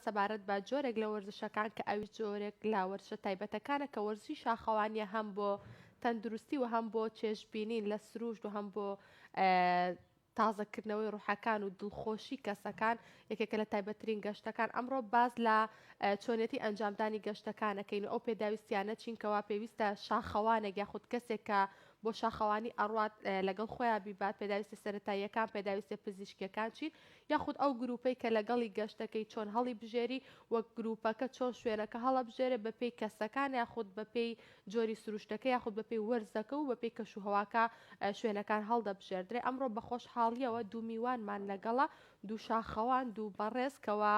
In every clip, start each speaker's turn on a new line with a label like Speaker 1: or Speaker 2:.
Speaker 1: سەبارەت بە جۆرێک لە وەرزشەکان کە ئەوی جۆرێک لا وەرزشە تایبەتەکانە کە وەرزشی شاخەوانیە هەم بۆ تەندروستی و هەم بۆ چێژبینین لە سروشت و هەم بۆ تازەکردنەوەی ڕوحەکان و دڵخۆشی کەسەکان یەکێکە لە تایبەترین گەشتەکان. ئەمڕۆ باز لە چۆنێتی ئەنجامدانی گەشتەکانەکەین و ئەو پێداویستیانە چینکەوا پێویستە شاخەوانێک یاخود کەسێک کە بۆ شاخەوانی ئەڕوات لەگەڵ خۆیان بیبات پێداویستە سەرەتاییەکان پێداویستە پزیشکیەکان چین یاخود ئەو گروپەی کە لەگەڵی گەشتەکەی چۆن هەڵی بژێری وەک گروپەکە چۆن شوێنەکە هەڵە بژێرە بەپێی کەسەکان یاخود بەپێی جۆری سروشتەکە یاخود بەپێی وەرزەکە و بەپێی کەشوهەواکە شوێنەکان هەڵدەبژێردرێ. ئەمڕۆ بە خۆشحاڵیەوە دوو میوانمان لەگەڵە دوو شاخەوان دوو بەڕێزکەوە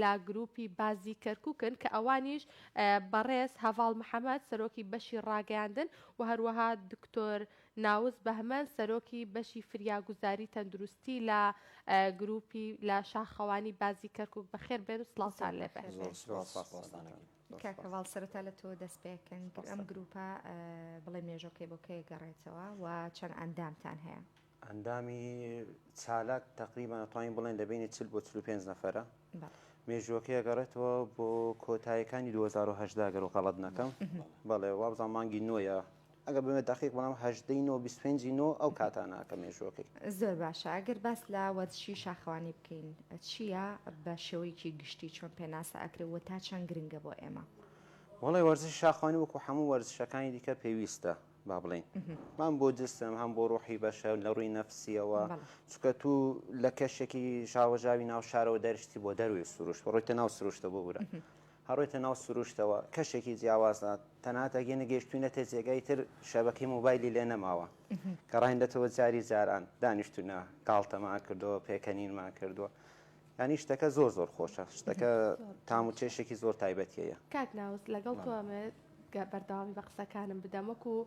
Speaker 1: لە گروپی بازی کەرکووکن کە ئەوانیش بەڕێز هەڤاڵ محەممەد سەرۆکی بەشی ڕاگەاندن و هەروەها دکتۆر ناوز بەهمەن سەرۆکی بەشی فریاگوزاری تەندروستی لە گروپی لە شاخەوانی بازی کەرکووک بەخێر بێن و سڵاوتان لێبێ.
Speaker 2: کاکەواڵ سەرەتا لە تۆ دەست پێکەن ئەم گروپە بڵێ مێژۆکەی بۆ کێ گەڕێتەوە و چەند ئەندامتان هەیە؟
Speaker 3: ئەندامی چالاک تقریبان توانین بڵێن لەبینی 40 بۆ 45 نەفەرە. مێژوەکەی گەڕێتەوە بۆ کۆتاییەکانی 2010 گەڕ و غەڵەت نەکەم بەڵێ وابزان مانگی نوۆیە ئەگەر بمێت دقیق بەڵام 1925 ئەو کاتاناکە مێژوەکەی.
Speaker 2: زۆر باشە. ئەگەر باس لە وەرزشی شاخەوانی بکەین چییە بە شێوەیەکی گشتی چۆن پێناسە ئەکرێت تا چەند گرنگە بۆ ئێمە؟
Speaker 3: وەڵی وەرزش شاخەوانی وەکو هەموو وەرزشەکانی دیکە پێویستە با بڵین من بۆ جسم هەم بۆ ڕۆحی بەشە لە ڕووی نەفسیەوە چکە تو لە کەشێکی شاوەژاوی ناو شارەوە دەرشتی بۆ دەروی سروشت ڕۆیتە ناو سروشتە بۆ ورە هەڕۆیتە ناو سروشتەوە کەشێکی جیاوازە تەناتە گەنە گەیشتوینەتە جێگای تر شەبەکەی مۆبایلی لێ نەماوە کە ڕایندەتەوە جاری جاران دانیشتونە گاڵتەمان کردەوە پێکەنینمان کردووە ینی شتەکە زۆر زۆر خۆشە شتەکە تام و چێشێکی زۆر تایبەتیەیە.
Speaker 1: کاک ناوز لەگەڵ تۆمێت بەردەوامی بە قسەکانم بدەمەک و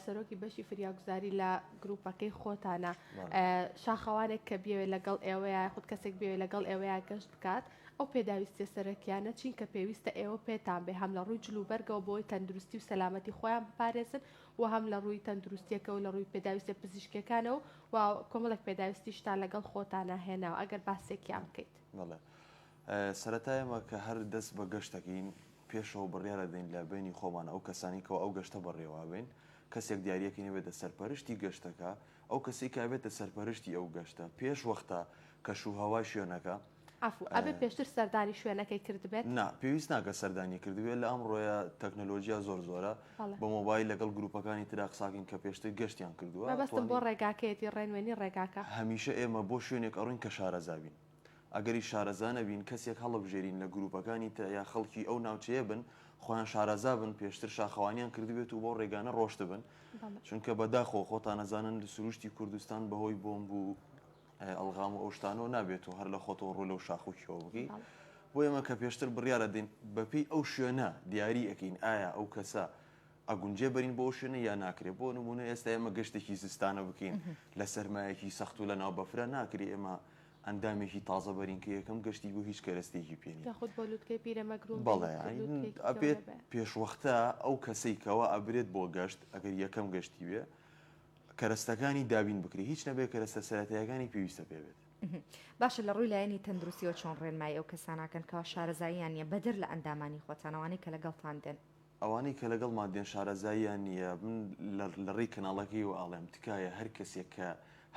Speaker 1: سەرۆکی بەشی فریاگوزاری لە گروپەکەی خۆتانە شاخەوانێک کە بێوێ لەگەڵ ئێوەیە خودت کەسێک بێوێ لەگەڵ ئێوەیە گەشت بکات ئەو پێداویستە سەرەکیانە چین کە پێویستە ئێوە پێتان بێ هەم لە ڕووی جلوبەرگەوە بۆی تەندروستی و سەلامەتی خۆیان بپارێزن و هەم لە ڕووی تەندروستیەکە و لە ڕووی پێداویستە پزیشکەکانەوە و کۆمەڵێک پێداویستیشتان لەگەڵ خۆتانە هێناوە ئەگەر باسێکیان بکەیت.
Speaker 4: بەڵێ سەرەتایەمە کە هەر دەست بە گەشتەکەین پێشەوە بڕیارە دەین لە بینی خۆمانە ئەو کەسانی کەەوە ئەو گەشتە بەڕێوە بین کەسێک دیارەکی نەبێتە سەرپەرشتی گەشتەکە ئەو کەسی کابێتە سەرپەرشتی ئەو گەشتە پێش وەختە کەشوهەوای شوێنەکە
Speaker 1: ئەبێ پێشتر سەردانی شوێنەکەی کردبێت
Speaker 4: نا پێویست ناکە سەردانی کردوێت لە ئەمڕۆیە تەکنۆلۆژیا زۆر زۆرە بە مۆبایل لەگەڵ گروپەکانی ترا قساکەین کە پێشتر گەشتیان کردووە
Speaker 1: بەستم بۆ ڕێگاکەیەتی ڕێنوێنی ڕێگاکە
Speaker 4: هەمیشە ئێمە بۆ شوێنێک ئەڕوین کە شارەزابین ئەگەری شارەزانە بین کەسێک هەڵەبژێرین لە گروپەکانی یا خەڵکی ئەو ناوچەیە بن خۆیان شارەزا بن پێشتر شاخەوانیان کردوێت و بۆ ڕێگانە ڕۆشت بن چونکە بەداخۆ خۆتان نەزانن لە سروشتی کوردستان بەهۆی بۆمب و ئەلغام و ئەو شتانەوە نابێت و هەر لە خۆتەوە ڕوو لەو شاخۆکیەوە بگەی بۆ ئێمە کە پێشتر بڕیارە دێن بەپێی ئەو شوێنە دیاری ئەەکەین ئایا ئەو کەسە ئەگونجێ بەرین بۆ شوێنە یا ناکرێت بۆ نمونە ئێستا ئێمە گەشتێکی زستانە بکەین لە سەرمایەکی سەخت و لە ناو بەفرە ناکری ئێمە ئەندامێکی تازە بەرین کە یەکەم گەشتی بۆ هیچ کەرەستێکی پێنی بەڵێ ئەبێت پێشوەختە ئەو کەسێکەوە ئەبرێت بۆ گەشت ئەگەر یەکەم گەشتی بێ کەرەستەکانی دابین بکری هیچ نەبێت کەرەستە سەرەتاییەکانی پێویستە پێبێت.
Speaker 2: باشە لە ڕووی لایەنی تەندروستیەوە چۆن ڕێنمای ئەو کەساناکەن کە شارەزاییان نیە بەدەر لە ئەندامانی خۆتانەوەی کە لەگەڵتان دێن
Speaker 4: ئەوانەی کە لەگەڵ مادێن شارەزاییان نییە من لە ڕێی کەناڵەکەی و ئاڵێم تکایە هەر کەسێک کە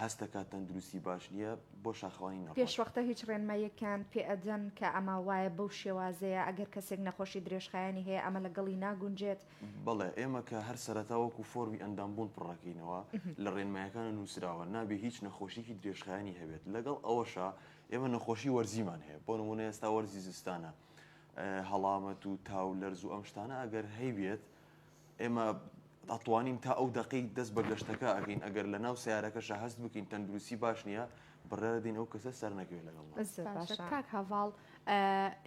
Speaker 4: هەستەکە تەندروستی باش نییە بۆ شاخەوانی نەڕۆ
Speaker 2: پێشوەختە هیچ ڕێنماییەکان پێئەدەن کە ئەمە وایە بەو شێوازەیە ئەگەر کەسێک نەخۆشی درێژخایانی هەیە ئەمە لەگەڵی ناگونجێت.
Speaker 4: بەڵێ ئێمە کە هەر سەرەتاوەکو فۆرمی ئەندامبوون پڕەکەینەوە لە ڕێنمایەکانە نووسراوە نابێ هیچ نەخۆشیکی درێژخایانی هەبێت لەگەڵ ئەوەشە ئێمە نەخۆشی وەرزیمان هەیە بۆ نمونە ئێستا وەرزی زستانە هەڵامەت و تاو لەرز و ئەم شتانە ئەگەر هەیبێت ئێمە ئەتوانین تا ئەو دقی دەست بە گەشتەکە ئەگەین ئەگەر لە ناو سیارەکەش هەست بکەین تەندروستی باش نییە بڕێرە دین ئەو کەسە سەر نەکەوێت لەگەڵ
Speaker 1: کاک هەڤاڵ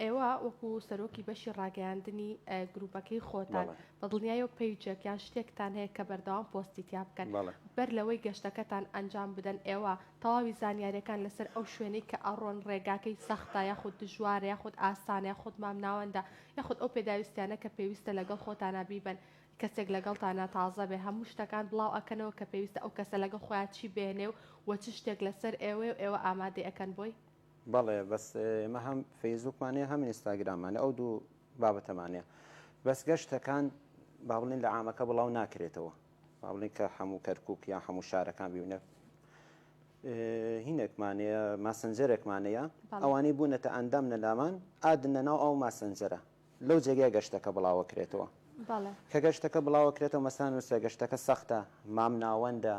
Speaker 1: ئێوە وەکو سەرۆکی بەشی ڕاگەیاندنی گروپەکەی خۆتان بە دڵنیای و پیجێک یان شتێکتان هەیە کە بەردەوام پۆستیتیا بکەن بەر لەوەی گەشتەکەتان ئەنجام بدەن ئێوە تەواوی زانیاریەکان لەسەر ئەو شوێنەی کە ئەڕۆن ڕێگاکەی سەختە یاخود دژوارە یاخود ئاسانە یاخود مامناوەندە یاخود ئەو پێداویستیانە کە پێویستە لەگەڵ خۆتانە بیبن کەسێک لەگەڵتانە تازە بێ هەموو شتەکان بڵاو ئەکەنەوە کە پێویستە ئەو کەسە لەگەڵ خۆیان چی بێنێ و وە چ شتێک لەسەر ئێوە و ئێوە ئامادە ئەەکەن بۆی
Speaker 3: بەڵێ بەس ئێمە هەم فەیسبوکمانەیە هەم ئینستاگراممانە ئەو دوو بابەتەمانەیە بەس گەشتەکان با بڵێن لە عامەکە بڵاو ناکرێتەوە با بڵێن کە هەموو کەرکووک یان هەموو شارەکان ببینە هینێکمانەیە ماسنجەرێکمانەیە ئەوانەی بوونەتە ئەندام نەلامان ئادنە ناو ئەو ماسنجەرە لەو جێگای گەشتەکە بڵاوەکرێتەوە کە گەشتەکە بڵاوەکرێتەوە مەسان وسە گەشتەکە سەختە مام ناوەندە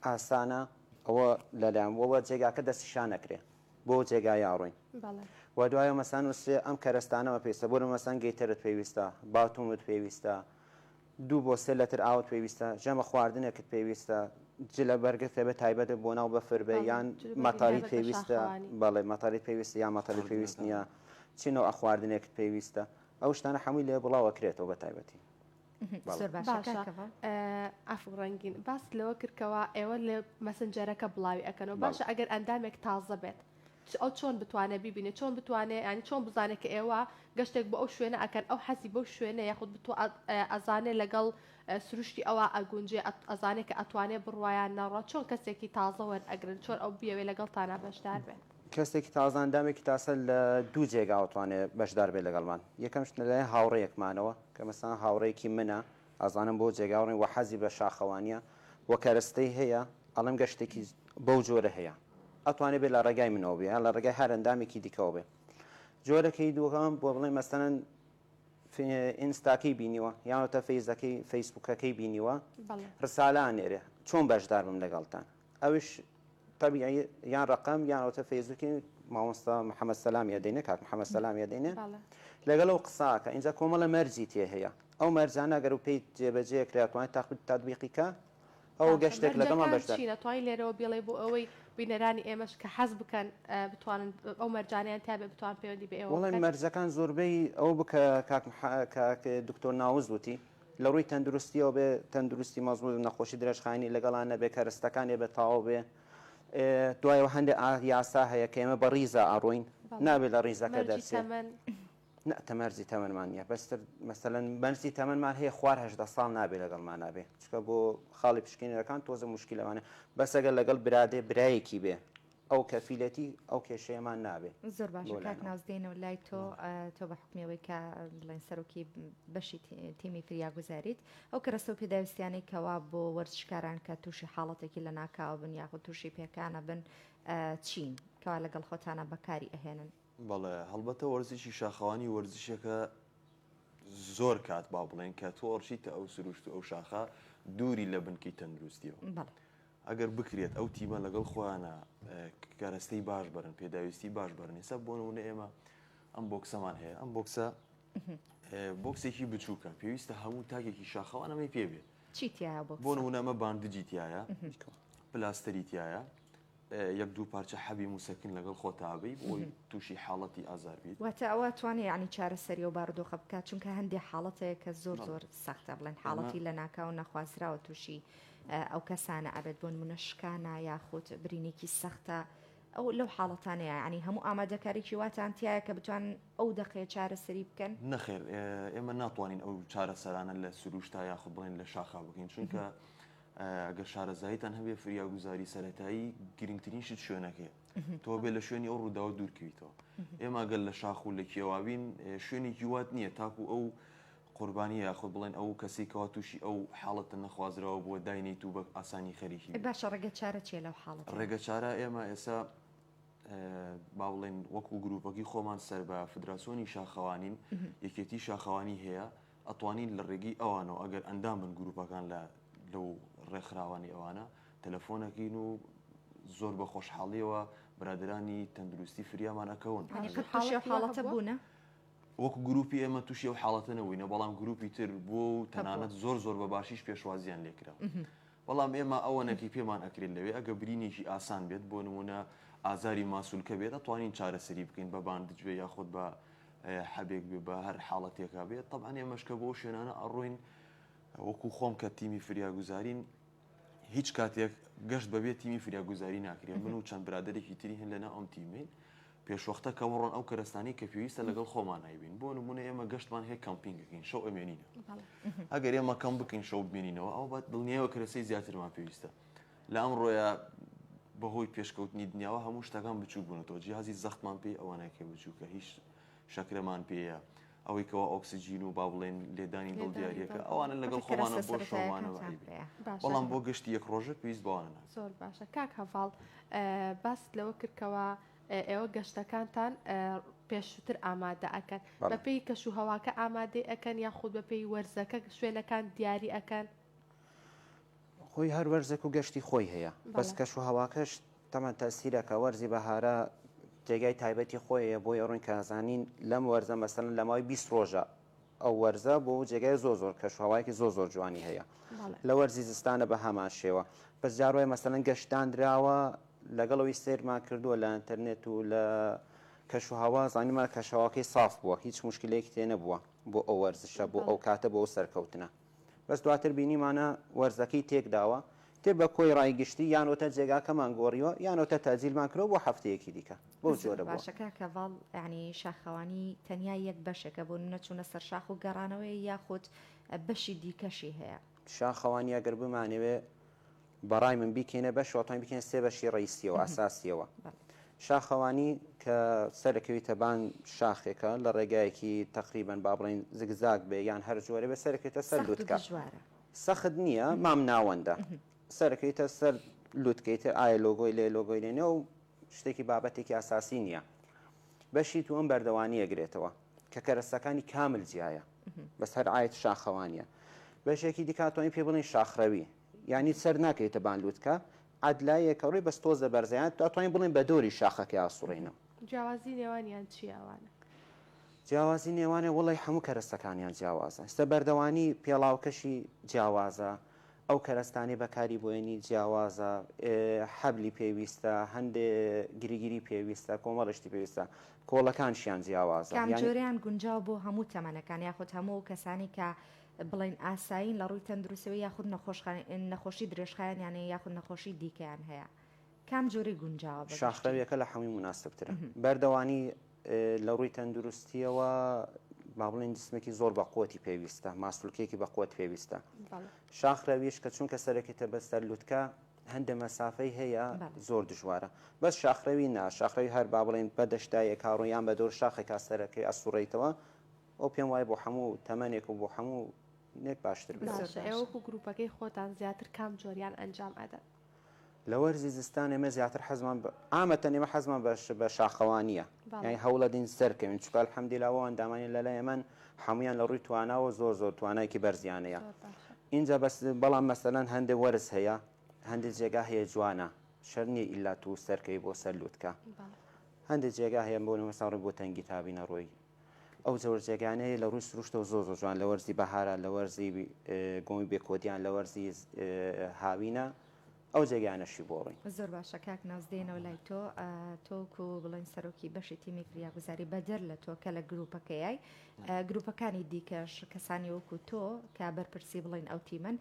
Speaker 3: ئاسانە ئەوە لەلایەنەوە جێگاکە دەستیشان نەکرێت بۆ جێگای یاڕۆین و دوایە مەسان وسێ ئەم کەرستانەوە پێویستە بۆ مەسان گەیتەرت پێویستە باتومت پێویستە 2 بۆ 3 لەتر ئاوت پێویستە ژەمە خواردنێکت پێویستە جلە بەرگت بە تایبەتە بۆ ناو بەفر بێ یان مەتالی پێویستە بەڵێ مەتالی پێویست یان مەتالی پێویست نییە چینەوە ئەخواردنێکت پێویستە ئەو شتانە هەمووی لێ بڵاوەکرێتەوە بە تایبەتی
Speaker 1: ئەفو ڕەنگین باس لەوە کردکەوە ئێوە لە مەسنجەرەکە بڵاوی ئەەکەنەوە باشە ئەگەر ئەندامێک تازە بێت ئەو چۆن بتوانێت ببینێت چۆن بتوانێت ینی چۆن بزانێت کە ئێوە گەشتێک بۆ ئەو شوێنە ئەکەن ئەو حەزی بەو شوێنە یاخود ئەزانێت لەگەڵ سروشتی ئەوە ئەگونجێ ئەزانێت کە ئەتوانێت بڕواان ناڕە چۆن کەسێکی تازە وەرئەگرن چۆن ئەو بیاوێ لەگەڵ تانا بەشدار بێت
Speaker 3: کەسێکی تازاندامێکی تاسە لە دوو جێگاوتوانێت بەشدار بێت لەگەڵمان یەکەم شت لای هاوڕەیەکمانەوە کە مەسان هاوڕێکی منە ئازانم بۆ جێگاڕین و حەزی بە شاخەوانیە وە کەرستەی هەیە ئەڵم گەشتێکی بەو جۆرە هەیە ئەتوانێت بێت لە ڕێگای منەوە بێ لە ڕێگای هەر ئەندامێکی دیکەەوە بێ جۆرەکەی دووەکەم بۆ بڵێ مەسەن ئینستاکەی بینیوە یانەتە فەیزەکەی فەیسبوکەکەی بینیوە ڕسالان نێرێ چۆن بەشدار بم لەگەڵتان ئەوش طبیعی یان ڕقم یانەوە فەیسبوکی مامۆستا محەممەد سەلامی دەینە کاک محەممەد سەلامی دەینێ لەگەڵ ئەو قساکە اینجا کۆمەڵە مەرجی تێ هەیە ئەو مەرجانە گەر و پێی جێبەجێکرێتوانێت تاقیت تادبیقیکە ئەو گەشتێک لەگەڵمان بەشدار
Speaker 1: توانین لێرەوە بێڵێ بۆ ئەوەی بینەرانی ئێمەش کە حەز بکەن بتوانن ئەو مەرجانیان تا بتوان پەیوەندی بە ئێوە
Speaker 3: وڵی مەرجەکان زۆربەی ئەو بکە کاک دکتۆر ناوز وتی لە ڕووی تەندروستیەوە بێ تەندروستی مەزموو نەخۆشی درێژخانی لەگەڵان نەبێ کەرستەکانێ بە تاوا بێ دوایەوە هەندێک یاسا هەیە کە ئێمە بە ڕیزە ئاڕۆین نابێت لە ڕیزەکە دەرسێ تەمەرزی تەمەمانە بەستر مەسەن بەرزی تەمەمان هەیە خوار 18 ساڵ نابێت لەگەڵمان نابێ چکە بۆ خاڵی پشکینەکان تۆزە مشکلەوانە بەسەگەر لەگەڵ برادێ برایەکی بێ ئەو کەفیلەتی ئەو کێشەیەمان نابێت
Speaker 2: زۆر باشە کاک نازدێنەوە لای تۆ بە حکمەوەی کە بڵێن سەرۆکی بەشی تیمی فریاگوزاریت ئەو کەرەستە و پێداویستیانەی کەوا بۆ وەرزشکاران کە تووشی حاڵەتێکی لە ناکاوە بن یاخود تووشی پێکانە بن چین کەوا لەگەڵ خۆتانە بەکاری ئەهێنن
Speaker 4: بەڵێ هەڵبەتە وەرزشی شاخەوانی وەرزشەکە زۆر کات با بڵێن کە تۆ ئەڕشیتە ئەو سروشت و ئەو شاخە دووری لە بنکی تەندروستیەوە ئەگەر بکرێت ئەو تیمە لەگەڵ خۆیانە کارەستەی باش بەرن پێداویستی باش بەرن ێستا بۆ نمونە ئێمە ئەم بۆکسەمان هەیە ئەم بۆکسە بۆکسێکی بچووکە پێویستە هەموو تاکێکی شاخەوانەمەی پێبێت
Speaker 2: چیتیایە
Speaker 4: بۆ نمونە ئەمە باندجی تایە پلاستەری تایە یەک دوو پارچە حەبی موسەکن لەگەڵ خۆتابی بۆی تووشی حاڵەتی ئازار بیت
Speaker 2: واتە ئەوە توانێت ینی چارەسەری و بارودۆخە بکات چونکە هەندێک حاڵەتەیە کە زۆر زۆر سەختە بڵێن حاڵەتی لە ناکاو نەخوازراوە تووشی ئەو کەسانە ئەبێت بۆ نمونە شکانە یاخود برینێکی سەختە ئەو لەو حاڵەتانەیە ینی هەموو ئامادەکاریی واتانتیایە کە بتوان ئەو دەقەیە چارەسەری بکەن
Speaker 4: نەخێر ئێمە ناتوانین ئەو چارەسەرانە لە سروشتا یاخود بڵێن لە شاخا بکەین چونکە ئەگەر شارەزاییتان هەبێ فریاگوزاری سەرەتایی گرنگترین شت شوێنەکەی تۆ بێ لە شوێنی ئەو ڕووداوە دوورکەویتەوە ئێمە گەل لە شاخ و لە کێوابین شوێنی هیوات نییە تاکو ئەو قوربانی یاخود بڵێن ئەو کەسێکەوە تووشی ئەو حاڵەتە نەخوازرەوە بۆ داینیت و بە ئاسانی خەریکی
Speaker 2: باشە ڕێگە چارە چیە لەو حاڵەت
Speaker 4: ڕێگە چارە ئێمە ئێستا با بڵێن وەکو گروپەکەی خۆمان سەر بە فدراسیۆنی شاخەوانین یەکێتی شاخەوانی هەیە ئەتوانین لە ڕێگەی ئەوانەوە ئەگەر ئەندام بن گروپەکان لەو ڕێکخراوانی ئەوانە تەلەفۆنەکەین و زۆر بە خۆشحاڵیەوە برادرانی تەندروستی فریامانەکەون
Speaker 2: حاڵەتە بوونە
Speaker 4: وەکو گروپی ئێمە تووشی و حاڵەتە نەوەینە بەڵام گروپی تر بۆ و تەنانەت زۆر بە باشیش پێشوازیان لێکرا بەڵام ئێمە ئەوەنەکی پێمان ئەکرێت لەوێ ئەگە برینێکی ئاسان بێت بۆ نمونە ئازاری ماسوولکە بێت ئەتوانین چارەسەری بکەین بە باندج بێ یاخود بە حەبێک بێ بە هەر حاڵەتێکا بێت طبعاً ئێمەشکە بۆ شوێنانە ئەڕۆین وەکو خۆم کە تیمی فریاگوزارین هیچ کاتێک گەشت بەبێت تیمی فریاگوزاری ناکرێن من و چەند برادێکی تری هەن لەنا ئەم تیمین پێشوەختە کەمڕۆن ئەو کەرستانی کە پێویستە لەگەڵ خۆمان نایبین بۆ نمونە ئێمە گەشتمان هەیە کەمپینگەکەین شەو ئەمێنینە ئەگەر ئێمە کەم بکەین شەو بمێنینەوە ئەو بەت دڵنیایەوە کەرەسەی زیاترمان پێویستە لە ئەم ڕۆیە بەهۆی پێشکەوتنی دنیاوە هەموو شتەکان بچوو بوونەوە جیهازی زەختمان پێ ئەوانەکە بچووکە هیچ شەکرەمان پێەیە ئەوەی کەەوە ئۆکسسیژین و با بڵێن لێدانی دڵ دیارەکە ئەوانە لەگەڵ خۆمانە بۆ شەوانەوە بەڵام بۆ گەشتی یەک ڕۆژە پێویست بوانە
Speaker 1: زۆر باشە کاک هەڤاڵ باس لەوە کردکەوە ئێوە گەشتەکانتان پێشووتر ئامادە ئەکەن بەپێی کەش و هەواکە ئامادەی ئەەکەن یاخود بەپێی وەرزەکە شوێنەکان دیاری ئەەکەن
Speaker 3: خۆی هەر وەرزێک و گەشتی خۆی هەیە بەس کەش و هەواکەش تەمان تەسیرەکە وەرزی بەهارە جێگای تایبەتی خۆیە بۆی ئەڕوون کازانین لەم وەرزە مەسەن لە ماوەی 20 ڕۆژە ئەو وەرزە بۆ جێگای زۆر کەش و هەوایەکی زۆر جوانی هەیە لە وەرزی زستانە بە هەمان شێوە بەس جاڕۆی مەسەن گەشتان درراوە لەگەڵەوەی سێرمان کردووە لە ئینتەرنێت و لە کەش و هەوا زانیمان کەشەواکەی صاف بووە هیچ مشکلەیەکی تێ نەبووە بۆ ئەو وەرزشە بۆ ئەو کاتە بۆ سەرکەوتنە بەس دواتر بینیمانە وەرزەکەی تێکداوە تێ بە کۆی ڕایگشتی یانۆتە جێگاکەمان گۆڕیوە یانۆتە تەجیلمان کرۆ بۆ هەفتەیەکی دیکە بۆ جۆرە
Speaker 2: باشەکە کەڤاڵ ینی شاخەوانی تەنیا یەک بەشێکە بۆ نەچوونە سەر شاخ و گەڕانەوەی یاخود بەشی دیکەشی هەیە
Speaker 3: شاخەوانی ئەگەر بمانەوێ بەڕای من بیکەینە بەش واتوان بکەین سێ بەشی ڕئیسیەوە ئاساسیەوە شاخەوانی کە سەرەکەویتەبان شاخێکە لە ڕێگایەکی تقریبان با بڵێن زگزاک بێ یان هەر جۆرە بە سەرەکەوێتە سەر لوتکە سەخت نییە مام ناوەندە سەرەکەویتە سەر لوتکەیتە ئایا لۆگۆی لێ لۆگۆی لێنێ و شتێکی بابەتێکی ئاساسی نییە بەشی تو ئەم بەردەوانی ئەگرێتەوە کە کەرەستەکانی کامل جیایە بەس هەر ئاەت شاخەوانیە بەشێکی دیکاتۆنی پێ بڵێن شاخڕەوی یعنی سەر ناکەیتە بانلووتکە عادلایەکە ڕێی بەس تۆزە بەرزیان توانین بڵێن بە دۆری شاخەکە ئاسوڕێنەوە
Speaker 1: جیاوازی نێوانیان چیاوانە
Speaker 3: جیاوازی نێوانێ وڵی هەموو کەرەستەکانیان جیاوازە سە بەردەوانی پێڵاوکەشی جیاوازە ئەو کەرەستانی بەکاری بۆێنی جیاوازە حەبلی پێویستە هەندێ گریگیری پێویستە کۆمەڵشتی پێویستە کۆڵەکانشیان جیاوازە
Speaker 2: جۆریان گونجاو بۆ هەموو تەمەنەکان یاخود هەموو کەسانی کە بڵین ئاسایین لە ڕووی تەندروستەوەی یاخود نەخۆشی درێژخایان یانێ یاخود نەخۆشی دیکەیان هەیە کام جۆری گونجاوە
Speaker 3: شاخڕەویەکە لە هەمووی مناسبترە بەردەوانی لە ڕووی تەندروستیەوە با بڵێن جسمێکی زۆر بە قوتی پێویستە ماسولکێکی بە قوت پێویستە شاخڕەویش کە چونکە سەرەکەیتە بەستەر لوتکە هەندێک مەسافەی هەیە زۆر دژوارە بەس شاخڕەوی نا شاخڕەوی هەر با بڵێن بە دەشتایە کاڕۆیان بە دۆر شاخێکا سەرەکەی ئەسوڕێیتەوە ئەو پێم وایە بۆ هەموو تەمەنێک و بۆ هەموو نێک باشتر
Speaker 1: ئێوەکو گروپەکەی خۆتان زیاتر کام جۆریان ئەنجام ئەدە
Speaker 3: لە وەرزی زستان ئێمە زیاتر حەزمان ئامەتەن ئێمە حەزمان بە شاخەوانیە یعنی هەوڵە دین سەرکەوین چکە الحەمدولیلاوە ئەندامانی لەلای ئێمە هەمویان لە ڕووی تواناوە زۆر توانایکی بەرزیانەیە اینجا بەس بەڵام مەسەلەن هەندێک وەرز هەیە هەندێک جێگا هەیە جوانە شەرنی ئیلا تو سەرکەی بۆ سەر لوتکە هەندێک جێگا هەیە بۆ مەساڕی بۆ تەنگی تابینە ڕۆی ئەو جۆر جێگانەیە لە ڕووی سروشتەوە زۆر جوان لە وەرزی بەهارە لە وەرزی گۆمی بێکۆدیان لە وەرزی هاوینە ئەو جێگانەشی بۆ ڕووی
Speaker 2: زۆر باشە کاک نازدێنەوە لای تۆکو بڵێن سەرۆکی بەشی تیمی فریاگوزاری بەدەر لە تۆ کە لە گروپەکەیای گروپەکانی دیکەش کەسانی وەکو تۆ کە بەرپرسی بڵێن ئەو تیمن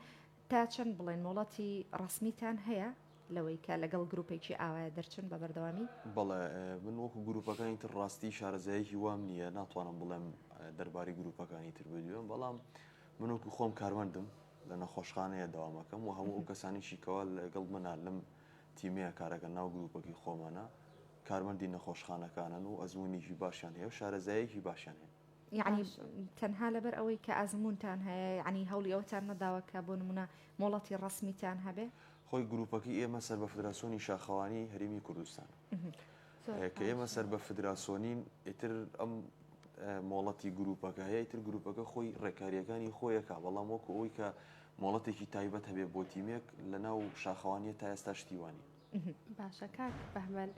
Speaker 2: تا چەند بڵێن وڵاتی ڕسمیتان هەیە لەوەی کە لەگەڵ گروپێکی ئاوایە دەرچن بە بەردەوامی
Speaker 4: بەڵێ من وەکو گروپەکانی تر ڕاستی شارەزایەکی وام نییە ناتوانم بڵێم دەرباری گروپەکانی تر بدوێن بەڵام من وەکو خۆم کارمەندم لە نەخۆشخانەیە داوامەکەم و هەموو ئەو کەسانیشیکەوە لەگەڵ منە لەم تیمەیە کارەکە ناو گروپەکەی خۆمانە کارمەندی نەخۆشخانەکانن و ئەزمونیی باشیان هەیە و شارەزایەکی باشیان هەیە
Speaker 2: یعنی تەنها لەبەر ئەوەی کە ئازمونتان هەیە ینی هەوڵی ئەوتان نەداوە کە بۆ نمونە مۆڵەتی ڕسمیتان هەبێ
Speaker 4: خۆی گروپەکەی ئێمە سەر بە فدراسیۆنی شاخەوانی هەرێمی کوردستان کە ئێمە سەر بە فدراسیۆنین ئیتر ئەم مۆڵەتی گروپەکە هەیە ئیتر گروپەکە خۆی ڕێکاریەکانی خۆیەکە بەڵام وەکو ئەوی کە مۆڵەتێکی تایبەت هەبێ بۆ تیمێک لە ناو شاخەوانیە تا ئێستا شتیوانی
Speaker 1: باشە کاک بەهمەن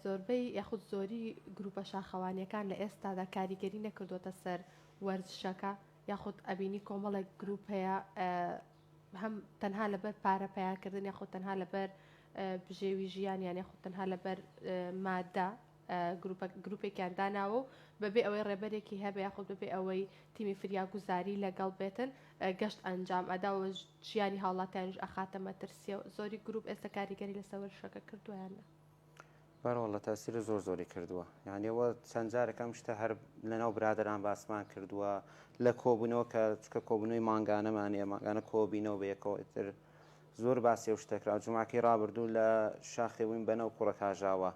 Speaker 1: زۆربەی یاخود زۆری گروپە شاخەوانیەکان لە ئێستادا کاریگەری نەکردوتە سەر وەرزشەکە یاخود ئەبینی کۆمەڵێک گروپ هەیە هەم تەنها لەبەر پارە پیاکردن یاخود تەنها لەبەر بژێوی ژیان یان یاخود تەنها لەبەر مادە گروپێکیان داناوە و بەبێ ئەوەی ڕێبەرێکی هەبێ یاخود بەبێ ئەوەی تیمی فریاگوزاری لەگەڵ بێتن گەشت ئەنجام ئەداوە ژیانی هاوڵاتیانش ئەخاتە مەترسیە زۆری گروپ ئێستا کاریگەری لەسەر وەرزشەکە کردویانە
Speaker 3: بەڕۆڵە تاسیرە زۆری کردووە یانیەوە چەند جارەکەم شتە هەر لەناو برادران باسمان کردووە لە کۆبوونەوە کە چکە کۆبوونەوەی ماگانەمانەیە ماگانە کۆبینەوە بەیەکەوە ئتر زۆر باسی ئەو شتێکرا جوماکەی ڕابردوو لە شاخێوین بەنەو کوڕەکژاوە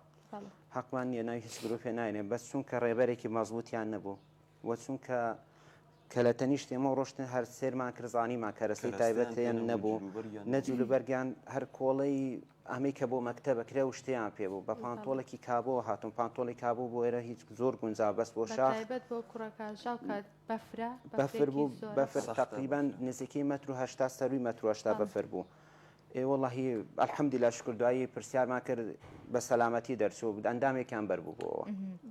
Speaker 3: حەقمان نیە ناوی هیچ گرروپێ ناینێ بەس چونکە ڕێبەرێکی مەزبوطیان نەبوو وە چونکە کە لە تەنیشت ئێمە ڕۆشتن هەر سێرمان کرزانیمان کەرەسەی تایبەتیان نەبوو نەجوول بەرگیان هەر کۆڵەی ئەمەی کە بۆ مەکتەبە کرێ و شتیان پێبوو بە پانتۆڵێکی کابۆ هاتون پانتۆڵی کابوو بۆ ئێرە هیچ زۆر گونجا بەس بۆ شاخ بەفر بوو بەفر تقریبان نزیکەی مەتر و هەشتا سەروی مەتر و هەشتا بەفر بوو والله الحەمدولیلا شکر دوایی پرسیارمان کرد بە سەلامەتی دەرچوو ئەندامێکیان بەربوو بۆەوە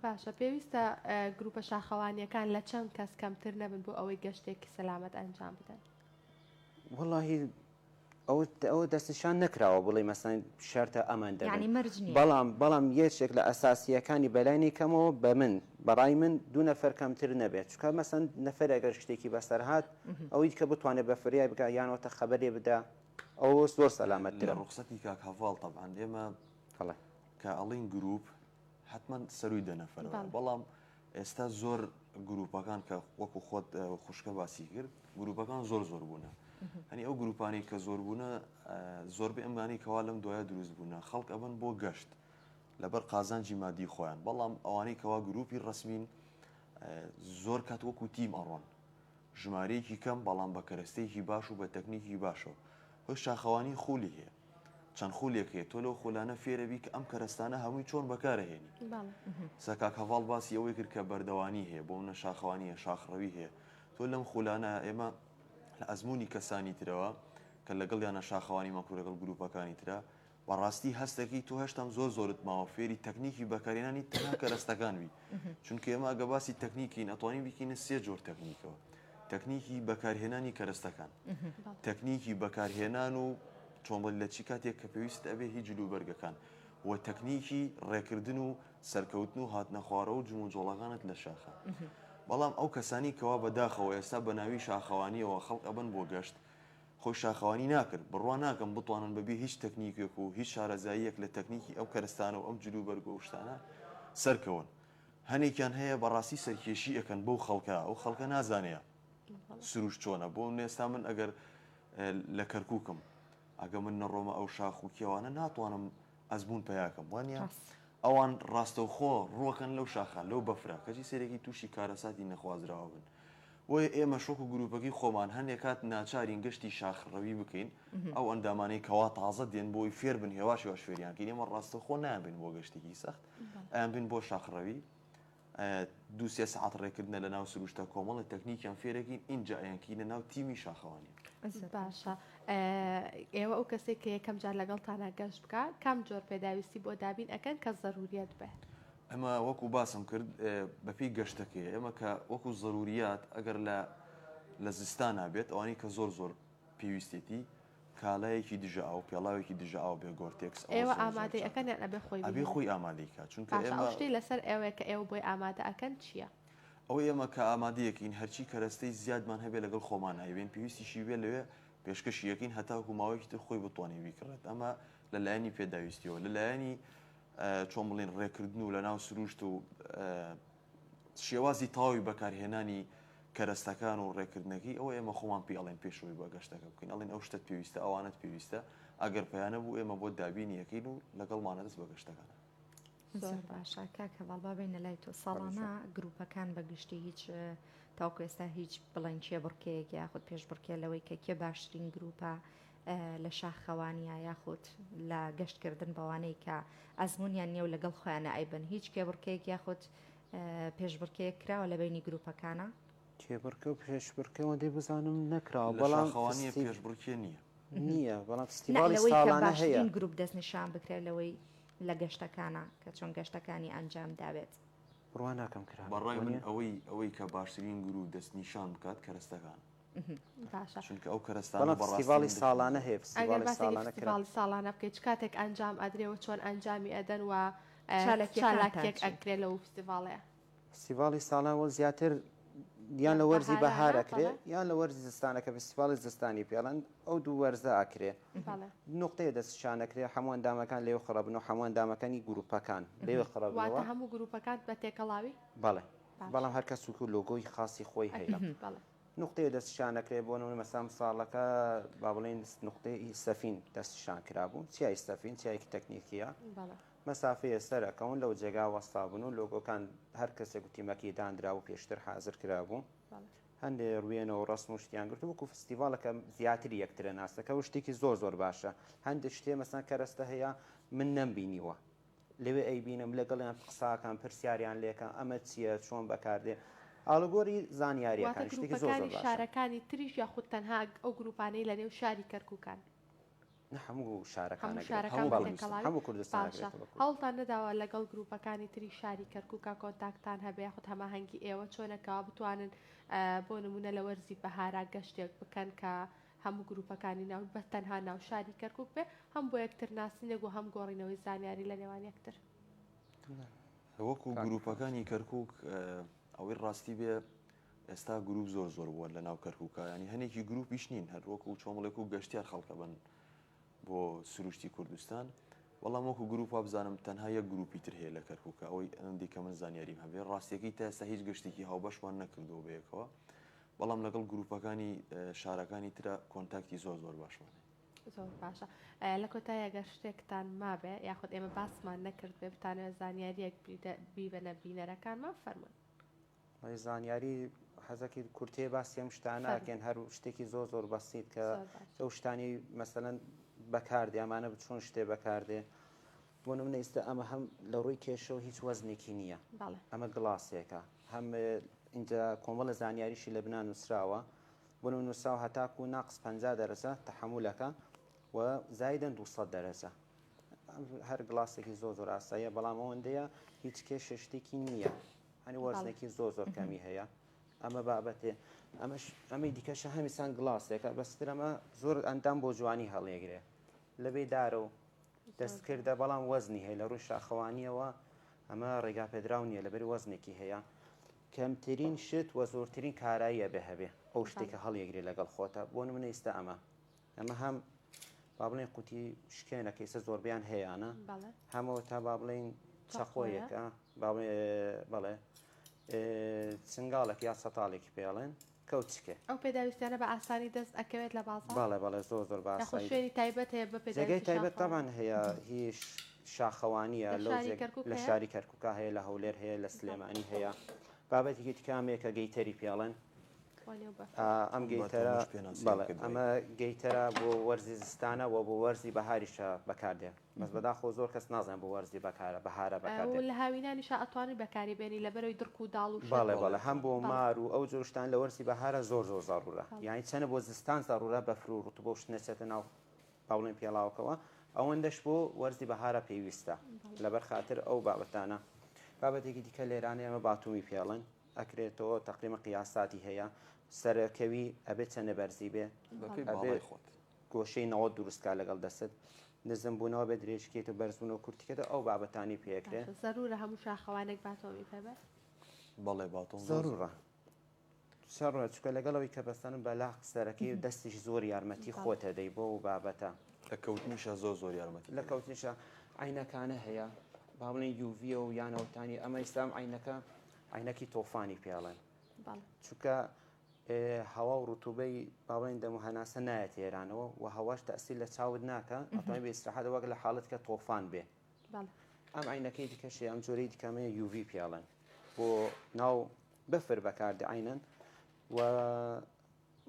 Speaker 1: باشە پێویستە گروپە شاخەوانیەکان لە چەند کەس کەمتر نەبن بۆ ئەوەی گەشتێکی سەلامەت ئەنجام بدەن
Speaker 3: والله ئەوە دەستنیشان نەکراوە بڵێ مەسەن شەرتە ئەمان
Speaker 2: دەبێت
Speaker 3: بەڵام یەکێک لە ئەساسیەکانی بەلایانی کەمەوە بە من بەڕای من دوو نەفەر کەمتر نەبێت چکە مەسەن نەفەر ئەگەر شتێکی بەسەر هات ئەوەی کە بتوانێت بە فریای بگا یانەوەتە خەبەرێ بدا ئەوە زۆر سەلامەتترە
Speaker 4: ڕوخسەتی کاک هەڤاڵ تەبعاً ئێمە کە ئەڵین گروپ حتمما سەروی دەنەفەرەوە بەڵام ئێستا زۆر گروپەکان کە وەکو خۆت خوشکە باسی کرد گروپەکان زۆر بوونە هەنی ئەو گروپانی کە زۆر بوونە زۆربەی ئەمانی کەوا لەم دوایە دروست بوونە خەڵک ئەبن بۆ گەشت لەبەر قازانجی مادی خۆیان بەڵام ئەوانەی کەوا گروپی ڕسمین زۆر کات وەکو تیم ئەڕۆن ژمارەیەکی کەم بەڵام بە کەرەستەیەکی باش و بە تەکنیکی باشەوە هۆی شاخەوانی خولی هەیە چەند خولێک هەیە تۆ لەو خولانە فێرەبی کە ئەم کەرەستانە هەمووی چۆن بەکارهێنی سەکاک هەڤاڵ باسی ئەوەی کرد کە بەردەوانی هەیە بۆ منە شاخەوانیە شاخڕەوی هەیە تۆ لەم خولانە ئێمە لە ئەزمموی کەسانی ترەوە کە لەگەڵ یانە شاخەوانی مەکو لەگەڵ گروپەکانی ترە بەڕاستی هەستێکی تۆ هێشتام زۆرت ماوە فێری تەکنیکی بەکارێنانی تەنها کەرەستەکانوی چونکە ئێمە ئەگە باسی تەکنیکی نەتوانین بکەینە سێ جۆر تەکنیکەوە تەکنیکی بەکارهێنانی کەرەستەکان تەکنیکی بەکارهێنان و چۆنڵی لە چی کاتێک کە پێویست ئەبێ هیچ جلوبەرگەکان و تەکنیکی ڕێکردن و سەرکەوتن و هاتنە خوارە و جمو جۆڵەکانت لە شاخە بەڵام ئەو کەسانی کەوا بەداخەوە ئێستا بە ناوی شاخەوانیەوە خەڵک ئەبن بۆ گەشت خۆی شاخەوانی ناکرد بڕوا ناکەم بتوانن بەبێ هیچ تەکنیکێک و هیچ شارەزاییەک لە تەکنیکی ئەو کەرستانە و ئەم جلوبەرگە و شتانە سەرکەون هەنێکیان هەیە بەڕاستی سەرکێشی ئەەکەن بەو خەڵکە ئەو خەڵکە نازانەیە سروش چۆنە بۆ ئێستا من ئەگەر لە کەرکووکم ئەگە من نەڕۆمە ئەو شاخ و کێوانە ناتوانم ئەزبوون پیاکەم وانە ئەوان ڕاستەوخۆ ڕوەکەن لەو شاخان لەو بەفرا کەچی سێرەکی تووشی کارەساتی نەخوازراوە بن وی ئێمە شۆک و گروپەکەی خۆمان هەندێک کات ناچارین گەشتی شاخڕەوی بکەین ئەو ئەندامانەی کەوا تازە دێن بۆی فێر بن هێواشی واش فێریانکەین ئێمە ڕاستەوخۆ نابین بۆ گەشتێکی سەخت ئەیان بین بۆ شاخڕەوی دو سێ سەعات ڕێکردنە لە ناو سروشتە کۆمەڵی تەکنیکیان فێرەکەین اینجا ئەیانکەینە ناو تیمی شاخەوانی
Speaker 1: باشە ئێوە ئەو کەسێک کە یەکەم جار لەگەڵتانە گەشت بکە کام جۆر پێداویستی بۆ دابین ئەەکەن کە ضروریەت بێ
Speaker 4: ئەمە وەکو باسم کرد بەپی گەشتەکەی ئێمە کە وەکو ضروریات ئەگەر لە زستانە بێت ئەوانی کە زۆر پێویستێتی کاڵایەکی دژە ئەو پێڵاوێکی دژە ئەو بێ گۆرتێکس
Speaker 1: ئێوە ئامادەی ئەەکەن ئەبێ
Speaker 4: ئەبێ خۆی ئامادەیکە چونکە
Speaker 1: ئێمە شتێ لەسەر ئێوەیە کە ئێوە بۆی ئامادە ئەەکەن چییە؟
Speaker 4: ئەو ئێمە کە ئامادەیەکین هەرچی کەرەستەی زیادمان هەبێت لەگەڵ خۆمان هەیەوێن پێویستیشی بێ لەوێ پێشکەشی یەکەین هەتاکو ماوەیەکی تر خۆی بتوانێت بیکڕێت ئەمە لەلایەنی پێداویستیەوە لەلایەنی چۆن بڵێن ڕێکردن و لە ناو سروشت و شێوازی تاوی بەکارهێنانی کەرەستەکان و ڕێکردنەکەی ئەوە ئێمە خۆمان پێ ئەڵێن پێشەوەی بە گەشتەکە بکەین ئەڵێن ئەو شتت پێویستە ئەوانت پێویستە ئەگەر پەیانە بوو ئێمە بۆ دابینی یەکەین و لەگەڵمانە دەست بە گەشتەکانە
Speaker 2: زۆر باشە کاکە هەواڵ بێنە لای تۆ ساڵانە گروپەکان بە گشتی هیچ تاوکو ئێستا هیچ بڵێن چیە بڕکەیەک یاخود پێش بڕکێ لەوەی کە کێ باشترین گروپە لە شاخەوانیا یاخود لە گەشتکردن بەوانەی کە ئەزمونیان نیە و لەگەڵ خۆیانە ئەیبن هیچ کێبڕکەیەک یاخود پێشبڕکەیەک کراوە لە بینی گروپەکانە
Speaker 3: کێبڕکە و پێشبڕکەوە دەی بزانم نەکراوە
Speaker 4: بەڵام خەوانی پێشبڕکێ
Speaker 3: نییە بەڵام فستیڤاڵی ساڵانە هەیە
Speaker 2: گروپ دەستنیشان بکرێت لەوەی لە گەشتەکانە کە چۆن گەشتەکانی ئەنجام داوێت
Speaker 3: بڕوا ناکەم کرا
Speaker 4: بەڕای من ئەوەی کە باشترین گروپ دەستنیشان بکات کەرەستەکان چونکە ئەو کەرەستانە
Speaker 3: فستیڤاڵی ساڵانە هەیە
Speaker 1: فستیڤاڵی ساڵانە بکەیت کاتێک ئەنجام ئەدرێەوە چۆن ئەنجامی ئەدەن و چالاکێک ئەکرێت لەو فستیڤاڵەیە
Speaker 3: فستیڤاڵی ساڵانەوە زیاتر یان لە وەرزی بەهارەکرێ یان لە وەرزی زستانەکە فستیڤاڵی زستانی پێڵەن ئەو دوو وەرزە ئاکرێ نقطەیە دەستشانەکرێ هەمووان دامەکان لێو خڕبن و هەمووان دامەکانی گروپەکان لێوە خڕبواتە
Speaker 1: هەموو گروپەکان بە تێکەڵاوی
Speaker 3: بەڵێ بەڵام هەر کەس و لۆگۆی خاصی خۆی هەیە نقطەیە دەستشانەکرێ بۆ نمونە مەسام ساڵەکە با بڵێن نقطەی سەفین دەستشان کرابوو چیای سەفین چیایکی تەکنیکیە مەسافەیە سەرەکەون لەو جێگا وەستابوون و لۆگۆکان هەر کەسێک و تیمەکی دانرا و پێشتر حازر کرابوو هەندێ ڕوێنەوە ڕسم و شتیان گرت وەکو فستیڤالەکە زیاتر یەکترە ناسەکە و شتێکی زۆر باشە هەندێک شتێ مەسان کەرەستە هەیە من نەمبینیوە لەوێ ئەیبینم لەگەڵیان قساکان پرسیاریان لێکە ئەمە چییە چۆن بەکاردێ ئاڵگۆری زانیاریەکان شتێکی زۆر باشە
Speaker 1: شارەکانی تریش یاخود تەنها ئەو گروپانەی لە نێو شاری کەرکووکان
Speaker 3: هەموو شارەکان
Speaker 1: هەموو کوردستان هەوڵتان نەداوە لەگەڵ گروپەکانی تری شاری کەرکووکە کۆنتاکتان هەبێ یاخود هەماهەنگی ئێوە چۆنەکەوە بتوانن بۆ نمونە لە وەرزی بەهارا گەشتێک بکەن کە هەموو گروپەکانی ناو بە تەنها ناو شاری کەرکووک بێ هەم بۆ یەکتر ناسینێک و هەم گۆڕینەوەی زانیاری لە نێوان یەکتر
Speaker 4: وەکو گروپەکانی کەرکووک ئەوەی ڕاستی بێ ئێستا گروپ زۆر بووە لە ناو کەرکووکە ینی هەنێکی گروپیش نین هەر وەکو چۆمڵێک و گەشتیار خەڵکە بن بۆ سروشتی کوردستان وەڵام وەکو گروپ وا بزانم تەنها یەک گروپی تر هەیە لە کەرکووکە ئەوەی ئەندی کە من زانیاریم هەبێ ڕاستیەکەی تا ئێستا هیچ گەشتێکی هاوبەشمان نەکردەوە بەیەکەوە بەڵام لەگەڵ گروپەکانی شارەکانی ترە کۆنتاکتی زۆر باشمانێ
Speaker 1: زۆر باشە لە کۆتایە گەر شتێکتان مابێ یاخود ئێمە باسمان نەکرد بێ بتانێت زانیاریەک بیبەنە بینەرەکانمان فەرمون
Speaker 3: زانیاری حەزەکی کورتێ باسی ئەم شتانەکەن هەر شتێکی زۆر بەسیت کە ئەو شتانی مەسەلەن بەکاردێ ئەمانە بچۆن شتێ بەکاردێ بۆ نمونە ئێستا ئەمە هەم لە ڕووی کێشەوە هیچ وەزنێکی نییە ئەمە گڵاسێکە هەم اینجا کۆمەڵە زانیاریشی لە بنا نووسراوە بۆ نووسراوە هەتاکو ناقص 50% تەحملەکە و زایدەن 200 دەرەجە هەر گڵاسێکی زۆر ئاساییە بەڵام ئەوەندەیە هیچ کێشە شتێکی نییە هەنی وەرزێکی زۆر کەمی هەیە ئەمە بابەتێ ئەمەی دیکەشە هەمیسان گڵاسێکە بەستر ئەمە زۆر ئەندام بۆ جوانی هەڵێگرێ لەبێ دارە و دەستکردە بەڵام وەزنی هەیە لە ڕووی شاخەوانیەوە ئەمە ڕێگا پێدراو نییە لەبەر وەزنێکی هەیە کەمترین شت وە زۆرترین کاراییە بێ هەبێ ئەو شتێکە هەڵیەگرێ لەگەڵ خۆتە بۆ نمونە ئێستا ئەمە هەم با بڵێن قوتی شکێنەکە ئێستا زۆربیان هەیەانە هەمەوە تا با بڵێن چەخۆیەکە بەڵێ چنگاڵێک یا سەتاڵێکی پێڵێن کەوتچکێ
Speaker 1: ئەو پێداویستیانە بە ئاسانی دەست ئەکەوێت لە بازار
Speaker 3: بەڵێ زۆر باشە
Speaker 1: شوێنی تایبەت هەیە بە
Speaker 3: جێگەی تایبەت تاوان هەیە هیچ شاخەوانیە لە شاری کەرکووکە هەیە لە هەولێر هەیە لە سلێمانی هەیە بابەتێکی تکامێکە گەیتەری پێڵێن ئەم گەیتەرە ئەمە گەیتەرە بۆ وەرزی زستانە و بۆ وەرزی بەهاریشە بەکاردێ بەس بەداخۆ زۆر کەس نازانێت بۆ وەرزی بەهارە بەکاردێت
Speaker 1: لە هاوینانیش ئەتوانی بەکاری بێنی لەبەرەوەی درک و داڵ و
Speaker 3: بەڵێ هەم بۆ مار و ئەو جۆشتان لە وەرزی بەهارە زۆر زارورە یعنی چەنە بۆ زستان زارورە بەفر و ڕوتبە و شت نەچێتە ناو باوڵێن پێڵاوکەوە ئەوەندەش بۆ وەرزی بەهارە پێویستە لەبەر خاتر ئەو بابەتانە بابەتێکی دیکە لێرانە ئەمە باتومی پێڵێن ئەکرێتەوە تقریمە قیاساتی هەیە سەرەکەوی ئەبێت چەندە بەرزی بێ گۆشەی نەوە دروستکە لەگەڵ دەست نزم بوونەوە بە درێژکێت و بەرزبوون و کورتیکەدا ئەو بابەتانی پێکرێت
Speaker 1: زەرورە هەموو شاخەوانێک باتۆمی پێبێ
Speaker 4: بەڵێ باتۆم
Speaker 3: زەرورە شەڕە چکە لەگەڵەوەی کە بەستانم بەلاق سەرەکەی و دەستیش زۆر یارمەتی خۆتە دەی بۆ و بابەتە
Speaker 4: لە کەوتنیشە زۆر یارمەتی
Speaker 3: لە کەوتنیشە عینەکانە هەیە با بڵێن یوڤە و یانەوتانی ئەمە ئیسلام عینەکی تۆفانی پێڵێن چونکە هەوا و ڕوتوبەی باڵێن دەم و هەناسە نایەت ئێرانەوە و هەواش تەسیل لە چاود ناکە ئەتوانێت بە ئیستراحەتە وەک لە حاڵەت کە تۆفان بێ ئەم عینەکەی دیکەشی ئەم جۆرەی دیکەمەیە UV پێڵێن بۆ ناو بەفر بەکاردە عینەن و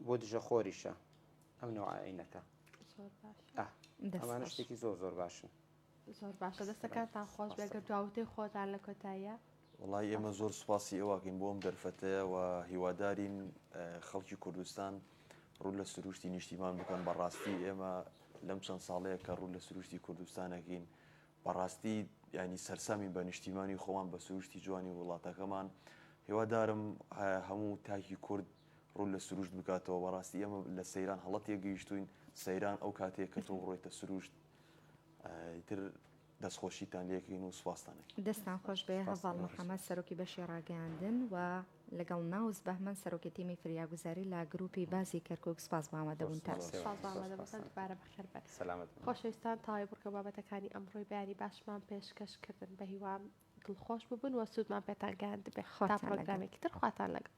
Speaker 3: بۆ دژە خۆریشە ئەم نەوە عینەکە ئەمانە شتێکی زۆر باشن
Speaker 1: زۆر باشە دەستەکانتان خۆش بێگە دواوتەی خۆتان لە کۆتاییە
Speaker 4: وڵی ئێمە زۆر سوپاسی ئەوواکەین بۆم دەرفەتەیە و هیوادارین خەڵکی کوردستان ڕوو لە سروشتی نیشتیمان بکەن بەڕاستی ئێمە لەم چەند ساڵەیە کە ڕوو لە سروشتی کوردستانەکەین بەڕاستی ینی سەرسامی بە نیشتیمانی خۆمان بە سروشتی جوانی وڵاتەکەمان هیوادارم هەموو تاکی کورد ڕوو لە سروشت بکاتەوە بەڕاستی ئێمە لە سەیران هەڵەتێ گەیشتوین سەیران ئەو کاتێک کە تۆ ڕۆیتە سروشت تر دەستخۆشیتان لێکین و سوپاسانێک
Speaker 2: دەستان خۆش بێ هەڤاڵ محەممەد سەرۆکی بەشی ڕاگەاندن و لەگەڵ ناوز بەهمەند سەرۆکی تیمی فریاگوزاری لە گروپی بازی کەرکک سپاس بامەدەبوون تا
Speaker 1: خۆشەویستان تاوای بڕکە بابەتەکانی ئەمڕۆی بیانی باشمان پێشکەشکردن بە هیوام دڵخۆش ببوون و سوودمان پێتان گەیاند بێ تا پرۆگرامێکی تر خواتان لەگەڵ